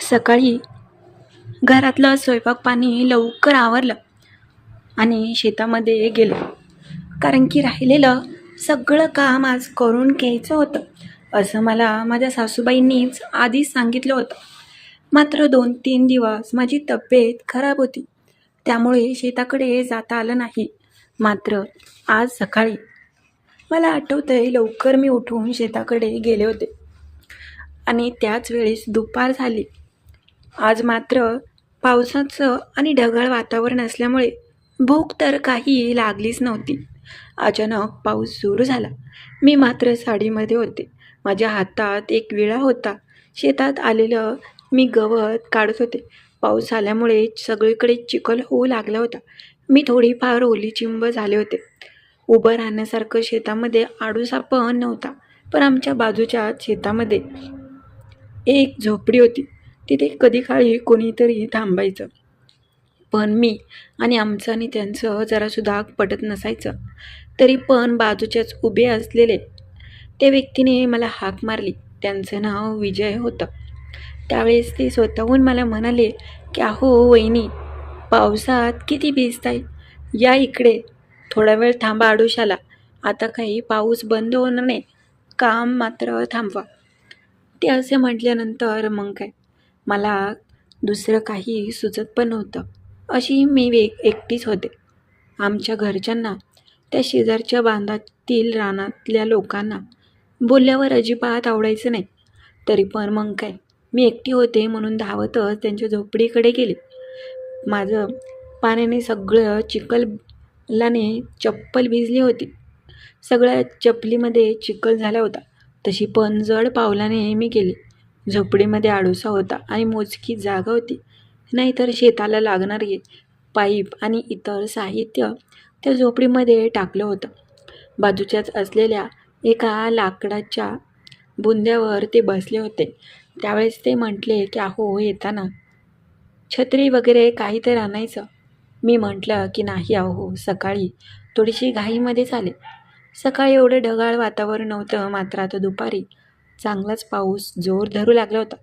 सकाळी घरातलं स्वयंपाक पाणी लवकर आवरलं आणि शेतामध्ये गेलो, कारण की राहिलेलं सगळं काम आज करून घ्यायचं होतं असं मला माझ्या सासूबाईंनीच आधीच सांगितलं होतं. मात्र 2-3 दिवस माझी तब्येत खराब होती, त्यामुळे शेताकडे जाता आलं नाही. मात्र आज सकाळी मला आठवतंय, लवकर मी उठून शेताकडे गेले होते आणि त्याच वेळेस दुपार झाली. आज मात्र पावसाचं आणि ढगाळ वातावरण असल्यामुळे भूक तर काही लागलीच नव्हती. अचानक पाऊस सुरू झाला. मी मात्र साडीमध्ये होते. माझ्या हातात एक विळा होता. शेतात आलेलं मी गवत काढत होते. पाऊस आल्यामुळे सगळीकडे चिखल होऊ लागला होता. मी थोडीफार ओलीचिंब झाले होते. उभं राहण्यासारखं शेतामध्ये आडूसा पण नव्हता. पण आमच्या बाजूच्या शेतामध्ये एक झोपडी होती. तिथे कधी काळी कोणीतरी थांबायचं, पण मी आणि आमचं आणि त्यांचं जरासुद्धा पटत नसायचं. तरी पण बाजूच्याच उभे असलेले त्या व्यक्तीने मला हाक मारली. त्यांचं नाव विजय होतं. त्यावेळेस ते स्वतःहून मला म्हणाले की "अहो वहिनी, पावसात किती भिजताय, या इकडे, थोडा वेळ थांबा आडोशाला, आता काही पाऊस बंद होणार नाही, काम मात्र थांबवा." ते असे म्हटल्यानंतर मग काय, मला दुसरं काही सुचत पण नव्हतं. अशी मी एकटीच होते. आमच्या घरच्यांना, त्या शेजारच्या बांधातील रानातल्या लोकांना बोलल्यावर अजिबात आवडायचं नाही. तरी पण मग काय, मी एकटी होते म्हणून धावतच त्यांच्या झोपडीकडे गेले. माझं पाण्याने सगळं चिखलाने चप्पल भिजली होती. सगळ्या चपलीमध्ये चिखल झाला होता. तशी पण जड पावलाने मी गेले. झोपडीमध्ये आडोसा होता आणि मोजकी जागा होती. नाहीतर शेताला लागणारे पाईप आणि इतर साहित्य त्या झोपडीमध्ये टाकलं होतं. बाजूच्याच असलेल्या एका लाकडाच्या बुंद्यावर ते बसले होते. त्यावेळेस ते म्हटले की "अहो, येताना छत्री वगैरे काही तर आणायचं." मी म्हटलं की "नाही अहो, सकाळी थोडीशी घाईमध्येच आले." सकाळी एवढं ढगाळ वातावरण नव्हतं, मात्र आता दुपारी चांगलाच पाऊस जोर धरू लागला होता.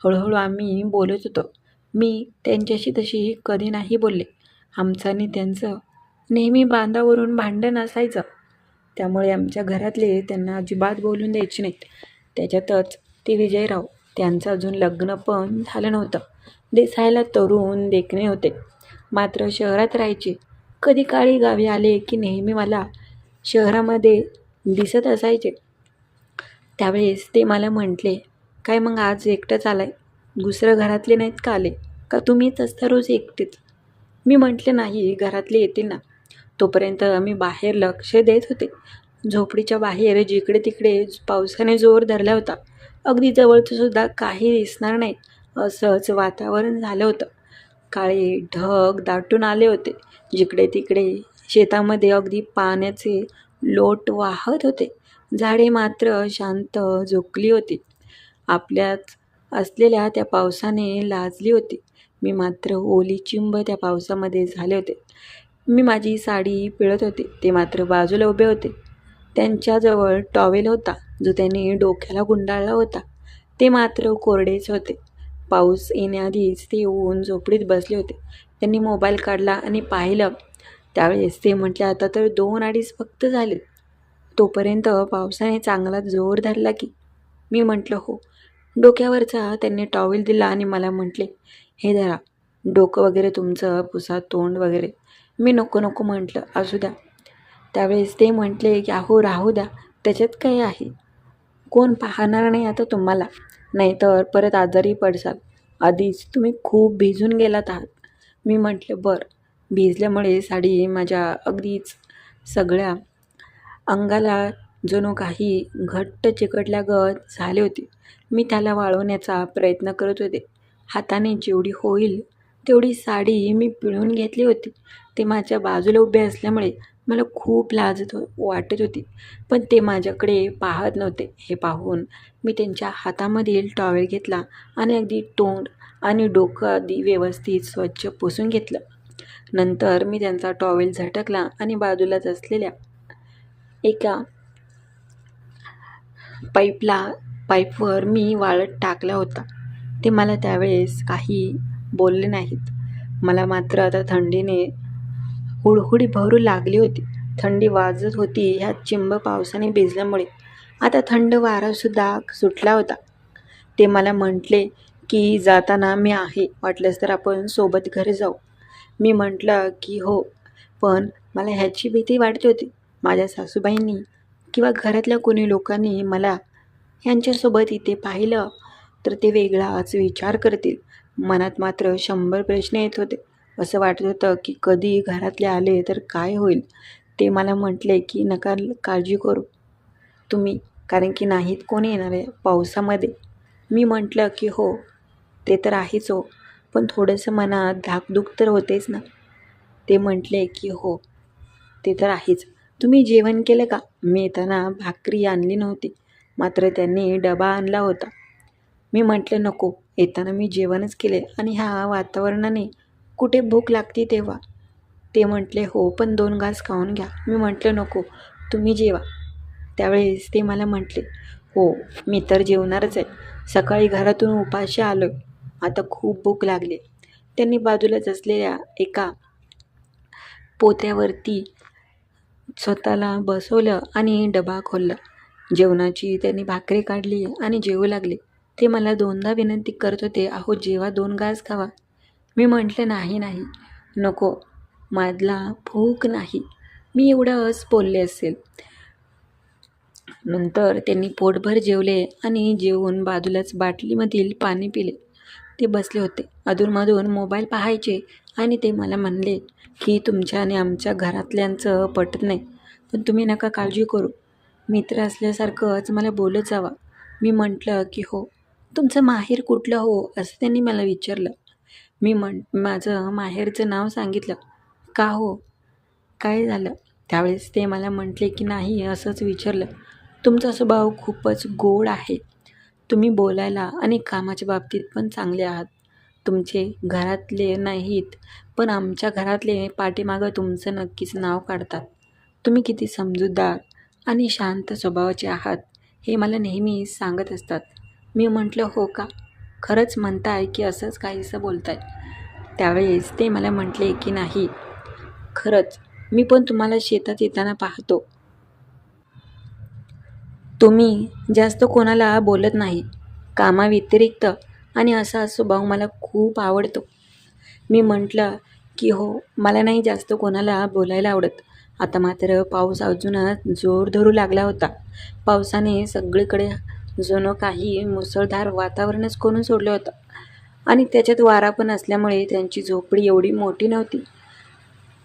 हळूहळू आम्ही बोलत होतो. मी त्यांच्याशी तशी कधी नाही बोलले. आमचं आणि त्यांचं नेहमी बांधावरून भांडण असायचं, त्यामुळे आमच्या घरातले त्यांना अजिबात बोलून द्यायचे नाहीत. त्याच्यातच ते विजयराव, त्यांचं अजून लग्न पण झालं नव्हतं. दिसायला तरुण देखणे होते, मात्र शहरात राहायचे. कधी काळी गावी आले की नेहमी मला शहरामध्ये दिसत असायचे. त्यावेळेस ते मला म्हटले, "काय मग आज एकटंच आलाय? दुसरं घरातले नाहीत का आले? का तुम्हीच असता रोज एकटेच?" मी म्हटले, "नाही, घरातले येतील ना." तोपर्यंत मी बाहेर लक्ष देत होते. झोपडीच्या बाहेर जिकडे तिकडे पावसाने जोर धरला होता. अगदी जवळचं सुद्धा काही दिसणार नाही असंच वातावरण झालं होतं. काळे ढग दाटून आले होते. जिकडे तिकडे शेतामध्ये अगदी पाण्याचे लोट वाहत होते. झाडे मात्र शांत झोपली होती. आपल्याच असलेल्या त्या पावसाने लाजली होती. मी मात्र ओलीचिंब त्या पावसामध्ये झाले होते. मी माझी साडी पिळत होते. ते मात्र बाजूला उभे होते. त्यांच्याजवळ टॉवेल होता, जो त्यांनी डोक्याला गुंडाळला होता. ते मात्र कोरडेच होते. पाऊस येण्याआधीच ते येऊन झोपडीत बसले होते. त्यांनी मोबाईल काढला आणि पाहिलं. त्यावेळेस ते म्हटले, "आता तर 2-2.5 फक्त झाले." तोपर्यंत पावसाने चांगला जोर धरला की. मी म्हटलं, "हो." डोक्यावरचा त्यांनी टॉवेल दिला आणि मला म्हटले, "हे धरा, डोकं वगैरे तुमचं पुसा, तोंड वगैरे." मी नको नको म्हटलं, "असू द्या." त्यावेळेस ते म्हटले की "अहो, राहू द्या, त्याच्यात काय आहे? कोण पाहणार नाही आता तुम्हाला, नाहीतर परत आजारी पडसाल. आधीच तुम्ही खूप भिजून गेलात आहात." मी म्हटलं, "बरं." भिजल्यामुळे साडी माझ्या अगदीच सगळ्या अंगाला जणू काही घट्ट चिकटल्यागत झाली होती. मी त्याला वाळवण्याचा प्रयत्न करत होते. हाताने जेवढी होईल तेवढी साडी मी पिळून घेतली होती. ते माझ्या बाजूला उभे असल्यामुळे मला खूप वाटत होती, पण ते माझ्याकडे पाहत नव्हते. हे पाहून मी त्यांच्या हातामधील टॉवेल घेतला आणि अगदी तोंड आणि डोकं अगदी व्यवस्थित स्वच्छ पुसून घेतलं. नंतर मी त्यांचा टॉवेल झटकला आणि बाजूलाच असलेल्या एका पाईपवर मी वाळत टाकला होता. ते मला त्यावेळेस काही बोलले नाहीत. मला मात्र आता थंडीने हुडहुडी भरू लागली होती. थंडी वाजत होती ह्या चिंब पावसाने भिजल्यामुळे. आता थंड वारासुद्धा सुटला होता. ते मला म्हटले की जाताना मी आहे, वाटलंच तर आपण सोबत घरी जाऊ. मी म्हटलं की हो, पण मला ह्याची भीती वाटत होती. माझ्या सासूबाईंनी किंवा घरातल्या कोणी लोकांनी मला ह्यांच्यासोबत इथे पाहिलं तर ते वेगळाच विचार करतील. मनात मात्र 100 प्रश्न येत होते. असं वाटत होतं की कधी घरातले आले तर काय होईल. ते मला म्हटले की नका काळजी करू तुम्ही, कारण की नाहीत कोणी येणार आहे पावसामध्ये. मी म्हटलं की हो, ते तर आहेच हो, पण थोडंसं मनात धाकधूक तर होतेच ना. ते म्हटले की हो, ते तर आहेच. तुम्ही जेवण केलं का? मी येताना भाकरी आणली नव्हती, मात्र त्यांनी डबा आणला होता. मी म्हटलं नको, येताना मी जेवणच केले आणि ह्या वातावरणाने कुठे भूक लागते तेव्हा. ते म्हटले हो, पण 2 घास खाऊन घ्या. मी म्हटलं नको, तुम्ही जेवा. त्यावेळेस ते मला म्हटले हो, मी तर जेवणारच आहे. सकाळी घरातून उपाशी आलोय. आता खूप भूक लागली. त्यांनी बाजूलाच असलेल्या एका पोत्यावरती स्वतःला बसवलं आणि डबा खोलला. जेवणाची त्यांनी भाकरी काढली आणि जेवू लागले. ते मला 2दा विनंती करत होते, अहो जेवा, 2 घास खावा. मी म्हटलं नाही नाही, नको, मला भूक नाही. मी एवढंच बोलले असेल. नंतर त्यांनी पोटभर जेवले आणि जेवून बाजूलाच बाटलीमधील पाणी पिले. ते बसले होते. अधूनमधून मोबाईल पाहायचे आणि ते मला म्हणले की तुमच्या आणि आमच्या घरातल्यांचं पटत नाही, पण तुम्ही नका काळजी करू. मित्र असल्यासारखंच मला बोलत जावा. मी म्हटलं की हो. तुमचं माहेर कुठलं हो, असं त्यांनी मला विचारलं. मी माझं माहेरचं नाव सांगितलं. का हो, काय झालं? त्यावेळेस ते मला म्हटले की नाही, असंच विचारलं. तुमचा स्वभाव खूपच गोड आहे. तुम्ही बोलायला आणि कामाच्या बाबतीत पण चांगले आहात. तुमचे घरातले नाहीत, पण आमच्या घरातले पाठीमागं तुमचं नक्कीच नाव काढतात. तुम्ही किती समजूतदार आणि शांत स्वभावाचे आहात, हे मला नेहमी सांगत असतात. मी म्हटलं हो का? खरंच म्हणताय की असंच काहीसं बोलताय? त्यावेळेस ते मला म्हटले की नाही, खरंच मी पण तुम्हाला शेतात येताना पाहतो. तुम्ही जास्त कोणाला बोलत नाही. कामाव्यतिरिक्त आणि असा स्वभाव मला खूप आवडतो. मी म्हटलं की हो, मला नाही जास्त कोणाला बोलायला आवडत. आता मात्र पाऊस अजूनच जोर धरू लागला होता. पावसाने सगळीकडे जणू काही मुसळधार वातावरणच करून सोडलं होतं आणि त्याच्यात वारा पण असल्यामुळे त्यांची झोपडी एवढी मोठी नव्हती.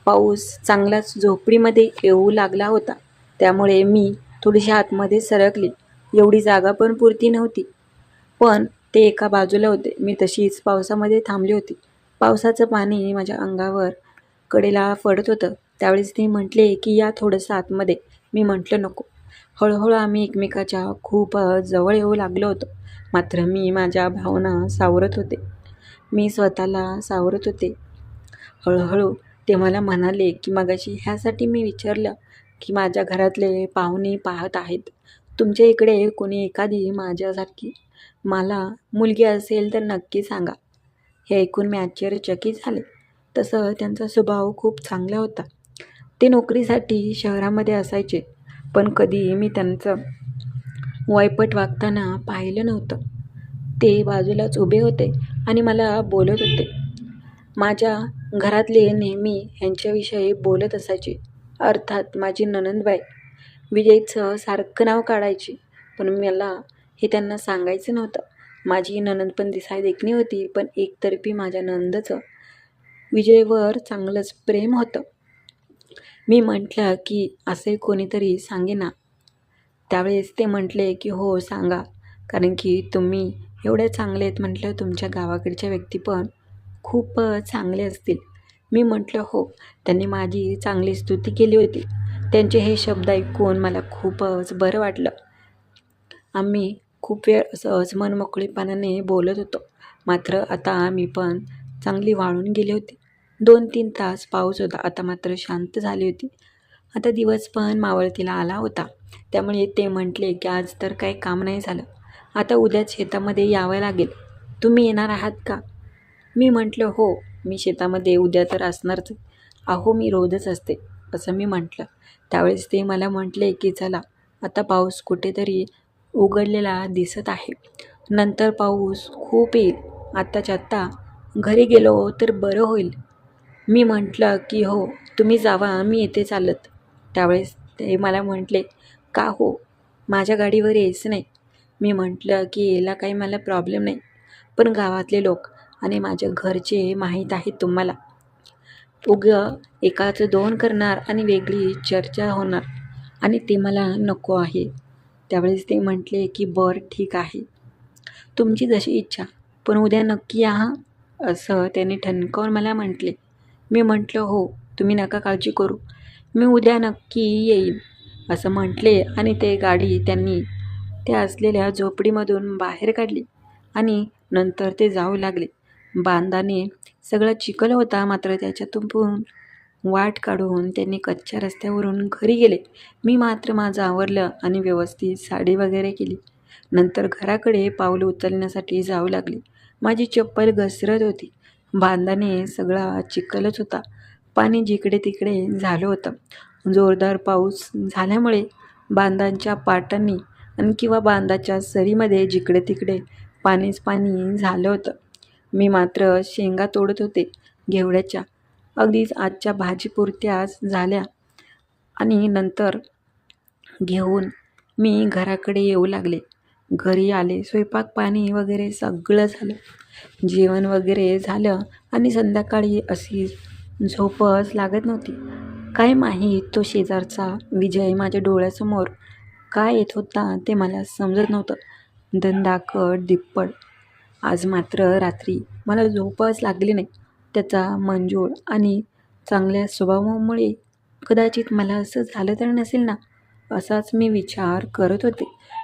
पाऊस चांगलाच झोपडीमध्ये येऊ लागला होता. त्यामुळे मी थोडीशी आतमध्ये सरकली. एवढी जागा पण पुरती नव्हती, पण ते एका बाजूला होते. मी तशीच पावसामध्ये थांबली होती. पावसाचं पाणी माझ्या अंगावर कडेला पडत होतं. त्यावेळेस ते म्हटले की या थोडंसं आतमध्ये. मी म्हटलं नको. हळूहळू आम्ही एकमेकाच्या खूप जवळ येऊ लागलो होतो. मात्र मी माझ्या भावना सावरत होते. मी स्वतःला सावरत होते. हळूहळू ते मला म्हणाले की मगाशी ह्यासाठी मी विचारलं की माझ्या घरातले पाहुणे पाहत आहेत. तुमच्या इकडे कोणी एखादी माझ्यासारखी मला मुलगी असेल तर नक्की सांगा. हे ऐकून मी आश्चर्यचकित झाले. तसं त्यांचा स्वभाव खूप चांगला होता. ते नोकरीसाठी शहरामध्ये असायचे, पण कधी मी त्यांचं वायपट वागताना पाहिलं नव्हतं. ते बाजूलाच उभे होते आणि मला बोलत होते. माझ्या घरातले नेहमी ह्यांच्याविषयी बोलत असायचे. अर्थात माझी नणंदबाई विजयचं सारखं नाव काढायची, पण मला हे त्यांना सांगायचं नव्हतं. माझी नणंद पण दिसाय देखणी होती, पण एकतर्फी माझ्या नणंदचं विजयवर चांगलंच प्रेम होतं. मी म्हटलं की असे कोणीतरी सांगे ना. त्यावेळेस ते म्हटले की हो सांगा, कारण की तुम्ही एवढे चांगले आहेत म्हटलं, तुमच्या गावाकडच्या व्यक्ती पण खूप चांगले असतील. मी म्हटलं हो. त्यांनी माझी चांगली स्तुती केली होती. त्यांचे हे शब्द ऐकून मला खूपच बरं वाटलं. आम्ही खूप वेळ सहज मनमोकळेपणाने बोलत होतो. मात्र आता मी पण चांगली वाळून गेली होती. 2-3 तास पाऊस होता. आता मात्र शांत झाली होती. आता दिवस पण मावळतीला आला होता. त्यामुळे ते म्हटले की आज तर काही काम नाही झालं. आता उद्याच शेतामध्ये यावं लागेल. तुम्ही येणार आहात का? मी म्हटलं, हो, मी शेतामध्ये उद्या तर असणारच. अहो, मी रोजच असते, असं मी म्हटलं. त्यावेळेस ते मला म्हटले की चला, आता पाऊस कुठेतरी उघडलेला दिसत आहे. नंतर पाऊस खूप येईल. आत्ताच्या आत्ता घरी गेलो तर बरं होईल. मी म्हटलं की हो, तुम्ही जावा, मी येते चालत. त्यावेळेस ते मला म्हटले, का हो, माझ्या गाडीवर यायचं नाही? मी म्हटलं की याला काही मला प्रॉब्लेम नाही, पण गावातले लोक आणि माझ्या घरचे माहीत आहेत तुम्हाला. एकाचं दोन करणार आणि वेगळी चर्चा होणार आणि ते मला नको आहे. त्यावेळेस ते म्हटले की बरं ठीक आहे, तुमची जशी इच्छा, पण उद्या नक्की या हां, असं त्यांनी ठणकावून मला म्हटले. मी म्हटलं हो, तुम्ही नका काळजी करू, मी उद्या नक्की येईन, असं म्हटले आणि ते गाडी त्यांनी त्या असलेल्या झोपडीमधून बाहेर काढली आणि नंतर ते जाऊ लागले. बांधाने सगळा चिखल होता, मात्र त्याच्यातून वाट काढून त्यांनी कच्च्या रस्त्यावरून घरी गेले. मी मात्र माझं आवरलं आणि व्यवस्थित साडी वगैरे केली. नंतर घराकडे पाऊल उचलण्यासाठी जाऊ लागले. माझी चप्पल घसरत होती. बांधाने सगळा चिखलच होता. पाणी जिकडे तिकडे झालं होतं. जोरदार पाऊस झाल्यामुळे बांधांच्या पाटांनी आणि किंवा बांधाच्या सरीमध्ये जिकडे तिकडे पाणीच पाणी झालं होतं. मी मात्र शेंगा तोडत होते घेवड्याच्या. अगदीच आजच्या भाजीपुरत्याच झाल्या आणि नंतर घेऊन मी घराकडे येऊ लागले. घरी आले, स्वयंपाक पाणी वगैरे सगळं झालं. जेवण वगैरे झालं आणि संध्याकाळी अशी झोपच लागत नव्हती. काय माहीत तो शेजारचा विजय माझ्या डोळ्यासमोर काय येत होता ते मला समजत नव्हतं. दंदाकट दिप्पड. आज मात्र रात्री मला झोपच लागली नाही. त्याचा मंजूळ आणि चांगल्या स्वभावामुळे कदाचित मला असं झालं तर नसेल ना, असाच मी विचार करत होते.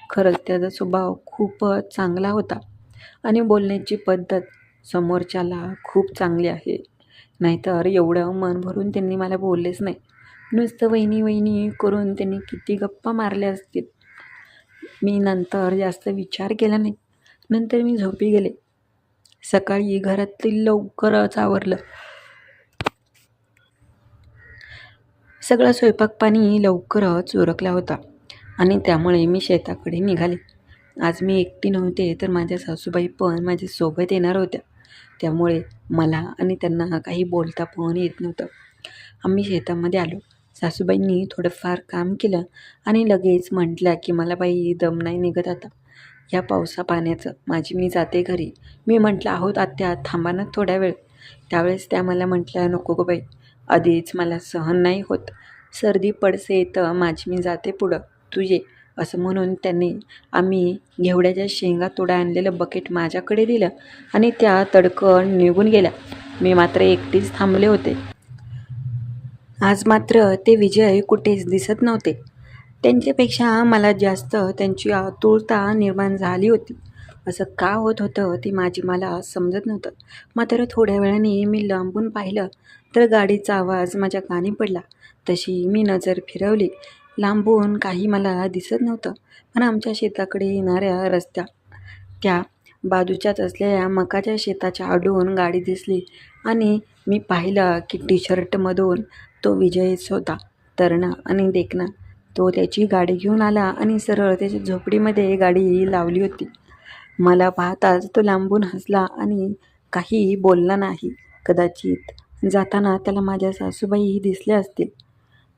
खरंच त्याचा स्वभाव खूपच चांगला होता आणि बोलण्याची पद्धत समोरच्याला खूप चांगली आहे. नाहीतर एवढं मन भरून त्यांनी मला बोललेच नाही. नुसतं वहिनी वहिनी करून त्यांनी किती गप्पा मारल्या असतील. मी नंतर जास्त विचार केला नाही. नंतर मी झोपी गेले. सकाळी घरातील लवकरच आवरलं. सगळा स्वयंपाक पाणी लवकरच उरकला होता आणि त्यामुळे मी शेताकडे निघाले. आज मी एकटी नव्हते, तर माझ्या सासूबाई पण माझ्यासोबत येणार होत्या. त्यामुळे मला आणि त्यांना काही बोलता पण येत नव्हतं. आम्ही शेतामध्ये आलो. सासूबाईंनी थोडंफार काम केलं आणि लगेच म्हटल्या की मला बाई दम नाही निघत आता या पावसा पाण्याचं, माझी मी जाते घरी. मी म्हटलं, आहोत आत्या, थांबा ना थोड्या वेळ. त्यावेळेस त्या मला म्हटल्या, नको गो बाई, आधीच मला सहन नाही होत, सर्दी पडसे तर माझी मी जाते पुढं, तू ये, असं म्हणून त्यांनी आम्ही घेवड्याच्या शेंगा तोडा आणलेलं बकेट माझ्याकडे दिलं आणि त्या तडकन निघून गेल्या. मी मात्र एकटीच थांबले होते. आज मात्र ते विजय कुठेच दिसत नव्हते. त्यांच्यापेक्षा मला जास्त त्यांची आतुरता निर्माण झाली होती. असं का होत होतं ते मला समजत नव्हतं. मात्र थोड्या वेळाने मी लांबून पाहिलं तर गाडीचा आवाज माझ्या कानी पडला. तशी मी नजर फिरवली. लांबून काही मला दिसत नव्हतं, पण आमच्या शेताकडे येणाऱ्या रस्त्या त्या बाजूच्याच असलेल्या मकाच्या शेताच्या आडून गाडी दिसली आणि मी पाहिलं की टी-शर्टमधून तो विजयच होता, तरणा आणि देखणा. तो त्याची गाडी घेऊन आला आणि सरळ त्याच्या झोपडीमध्ये गाडी लावली होती. मला पाहताच तो लांबून हसला आणि काही बोलला नाही. कदाचित जाताना त्याला माझ्या सासूबाईही दिसल्या असतील,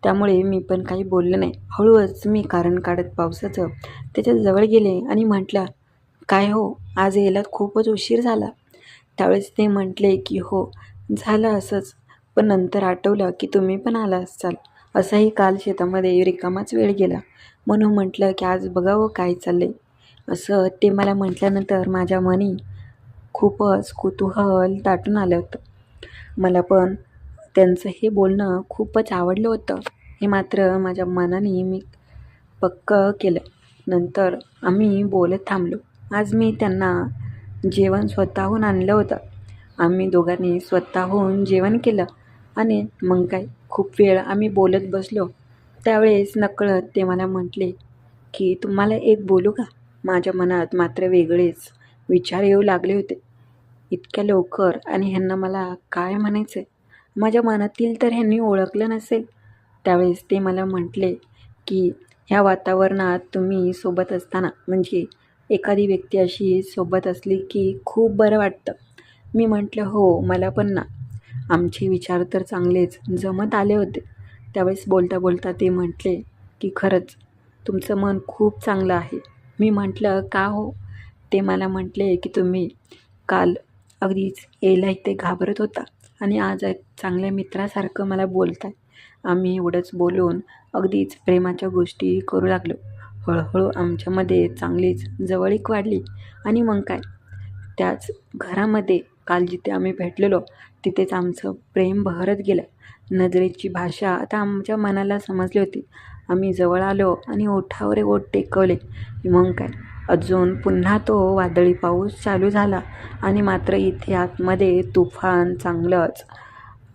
त्यामुळे मी पण काही बोलले नाही. हळूच मी कारण काढत पावसाचं त्याच्या जवळ गेले आणि म्हटलं, काय हो, आज यायला खूपच उशीर झाला. त्यावेळेस ते म्हटले की हो, झालं असंच, पण नंतर आठवलं की तुम्ही पण आला असाल. असाही काल शेतामध्ये रिकामाच वेळ गेला, म्हणून म्हटलं की आज बघावं काय चाललंय. असं ते मला म्हटल्यानंतर माझ्या मनी खूपच कुतूहल दाटून आलं होतं. मला पण त्यांचं हे बोलणं खूपच आवडलं होतं. हे मात्र माझ्या मनाने मी पक्कं केलं. नंतर आम्ही बोलत थांबलो. आज मी त्यांना जेवण स्वतःहून आणलं होतं. आम्ही दोघांनी स्वतःहून जेवण केलं आणि मग काय खूप वेळ आम्ही बोलत बसलो. त्यावेळेस नकळत ते मला म्हटले की तुम्हाला एक बोलू का? माझ्या मनात मात्र वेगळेच विचार येऊ लागले होते. इतक्या लवकर आणि ह्यांना मला काय म्हणायचं आहे. माझ्या मनातील तर ह्यांनी ओळखलं नसेल. त्यावेळेस ते मला म्हटले की ह्या वातावरणात तुम्ही सोबत असताना म्हणजे एखादी व्यक्ती अशी सोबत असली की खूप बरं वाटतं. मी म्हटलं हो मला पण ना. आमचे विचार तर चांगलेच जमत आले होते. त्यावेळेस बोलता बोलता ते म्हटले की खरंच तुमचं मन खूप चांगलं आहे. मी म्हटलं का हो. ते मला म्हटले की तुम्ही काल अगदीच यायला इथे घाबरत होता आणि आज चांगल्या मित्रासारखं मला बोलताय. आम्ही एवढंच बोलून अगदीच प्रेमाच्या गोष्टी करू लागलो. हळूहळू आमच्यामध्ये चांगलीच जवळीक वाढली आणि मग काय, त्याच घरामध्ये काल जिथे आम्ही भेटलेलो तिथेच आमचं प्रेम बहरत गेलं. नजरेची भाषा आता आमच्या मनाला समजली होती. आम्ही जवळ आलो आणि ओठावर ओठ टेकवले. मग काय, अजून पुन्हा तो वादळी पाऊस चालू झाला आणि मात्र इथे आतमध्ये तुफान चांगलंच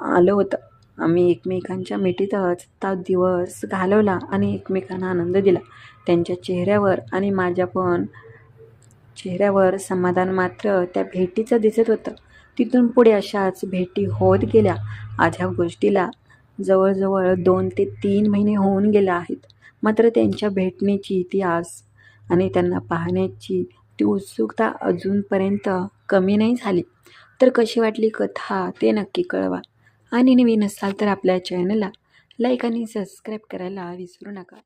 आलं होतं. आम्ही एकमेकांच्या मिठीतच तो दिवस घालवला आणि एकमेकांना आनंद दिला. त्यांच्या चेहऱ्यावर आणि माझ्या पण चेहऱ्यावर समाधान मात्र त्या भेटीचं दिसत होतं. तिथून पुढे अशाच भेटी होत गेल्या. आज ह्या गोष्टीला जवळजवळ 2 ते 3 महिने होऊन गेले आहेत. मात्र त्यांच्या भेटण्याची ती आस आणि त्यांना पाहण्याची ती उत्सुकता अजूनपर्यंत कमी नाही झाली. तर कशी वाटली कथा ते नक्की कळवा आणि नवीन असाल तर आपल्या चॅनलला लाईक आणि सबस्क्राईब करायला विसरू नका.